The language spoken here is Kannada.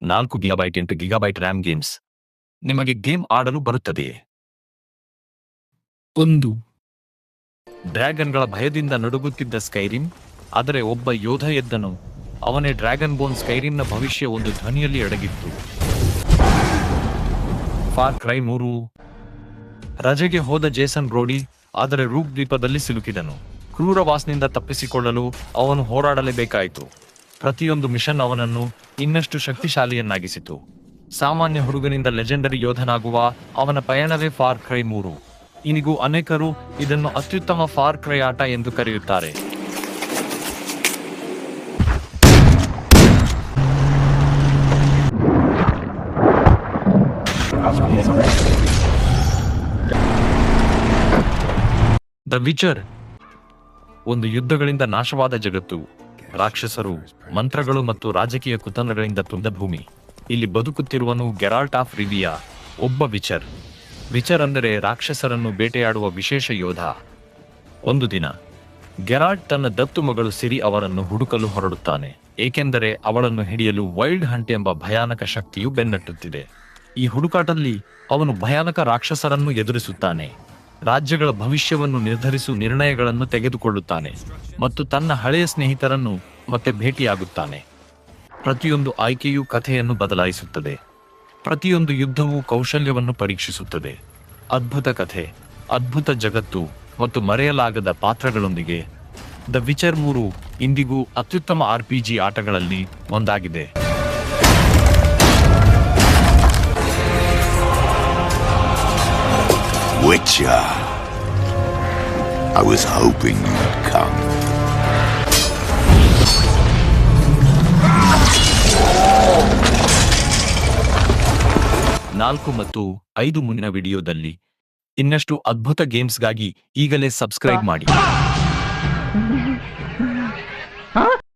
4 GB 8 GB ರ್ಯಾಮ್ ಗೇಮ್ಸ್. ನಿಮಗೆ ಗೇಮ್ ಆಡಲು ಬರುತ್ತದೆಯೇ? 1. ಡ್ರ್ಯಾಗನ್ಗಳ ಭಯದಿಂದ ನಡುಗುತ್ತಿದ್ದ ಸ್ಕೈರಿಮ್, ಆದರೆ ಒಬ್ಬ ಯೋಧ ಎದ್ದನು. ಅವನೇ ಡ್ರ್ಯಾಗನ್ ಬೋನ್. ಸ್ಕೈರಿಮ್ನ ಭವಿಷ್ಯ ಒಂದು ಧ್ವನಿಯಲ್ಲಿ ಅಡಗಿತ್ತು. For CRY 3. ರಜೆಗೆ ಹೋದ ಜೇಸನ್ ಬ್ರೋಡಿ, ಆದರೆ ರೂಕ್ ದ್ವೀಪದಲ್ಲಿ ಸಿಲುಕಿದನು. ಕ್ರೂರ ಬಾಸ್ನಿಂದ ತಪ್ಪಿಸಿಕೊಳ್ಳಲು ಅವನು ಹೋರಾಡಲೇಬೇಕಾಯಿತು. ಪ್ರತಿಯೊಂದು ಮಿಷನ್ ಅವನನ್ನು ಇನ್ನಷ್ಟು ಶಕ್ತಿಶಾಲಿಯನ್ನಾಗಿಸಿತು. ಸಾಮಾನ್ಯ ಹುಡುಗನಿಂದ ಲೆಜೆಂಡರಿ ಯೋಧನಾಗುವ ಅವನ ಪಯಣವೇ ಫಾರ್ ಕ್ರೈ 3. ಇಂದಿಗೂ ಅನೇಕರು ಇದನ್ನು ಅತ್ಯುತ್ತಮ ಫಾರ್ ಕ್ರೈ ಆಟ ಎಂದು ಕರೆಯುತ್ತಾರೆ. ದ ವಿಚರ್ ಒಂದು ಯುದ್ಧಗಳಿಂದ ನಾಶವಾದ ಜಗತ್ತು. ರಾಕ್ಷಸರು, ಮಂತ್ರಗಳು ಮತ್ತು ರಾಜಕೀಯ ಕುತಂತ್ರಗಳಿಂದ ತುಂಬಿದ ಭೂಮಿ. ಇಲ್ಲಿ ಬದುಕುತ್ತಿರುವನು ಗೆರಾಲ್ಟ್ ಆಫ್ ರಿವಿಯಾ, ಒಬ್ಬ ವಿಚರ್. ವಿಚರ್ ಅಂದರೆ ರಾಕ್ಷಸರನ್ನು ಬೇಟೆಯಾಡುವ ವಿಶೇಷ ಯೋಧ. ಒಂದು ದಿನ ಗೆರಾಲ್ಟ್ ತನ್ನ ದತ್ತು ಮಗಳು ಸಿರಿ ಅವರನ್ನು ಹುಡುಕಲು ಹೊರಡುತ್ತಾನೆ, ಏಕೆಂದರೆ ಅವಳನ್ನು ಹಿಡಿಯಲು ವೈಲ್ಡ್ ಹಂಟ್ ಎಂಬ ಭಯಾನಕ ಶಕ್ತಿಯು ಬೆನ್ನಟ್ಟುತ್ತಿದೆ. ಈ ಹುಡುಕಾಟದಲ್ಲಿ ಅವನು ಭಯಾನಕ ರಾಕ್ಷಸರನ್ನು ಎದುರಿಸುತ್ತಾನೆ, ರಾಜ್ಯಗಳ ಭವಿಷ್ಯವನ್ನು ನಿರ್ಧರಿಸುವ ನಿರ್ಣಯಗಳನ್ನು ತೆಗೆದುಕೊಳ್ಳುತ್ತಾನೆ ಮತ್ತು ತನ್ನ ಹಳೆಯ ಸ್ನೇಹಿತರನ್ನು ಮತ್ತೆ ಭೇಟಿಯಾಗುತ್ತಾನೆ. ಪ್ರತಿಯೊಂದು ಆಯ್ಕೆಯೂ ಕಥೆಯನ್ನು ಬದಲಾಯಿಸುತ್ತದೆ. ಪ್ರತಿಯೊಂದು ಯುದ್ಧವೂ ಕೌಶಲ್ಯವನ್ನು ಪರೀಕ್ಷಿಸುತ್ತದೆ. ಅದ್ಭುತ ಕಥೆ, ಅದ್ಭುತ ಜಗತ್ತು ಮತ್ತು ಮರೆಯಲಾಗದ ಪಾತ್ರಗಳೊಂದಿಗೆ ದ ವಿಚರ್ 3 ಇಂದಿಗೂ ಅತ್ಯುತ್ತಮ RPG ಆಟಗಳಲ್ಲಿ ಒಂದಾಗಿದೆ. Witcher. I was hoping you'd come. ನಾಲ್ಕು ಮತ್ತು 5 ಮುಂದಿನ ವಿಡಿಯೋದಲ್ಲಿ ಇನ್ನಷ್ಟು ಅದ್ಭುತ ಗೇಮ್ಸ್ಗಾಗಿ ಈಗಲೇ ಸಬ್ಸ್ಕ್ರೈಬ್ ಮಾಡಿ.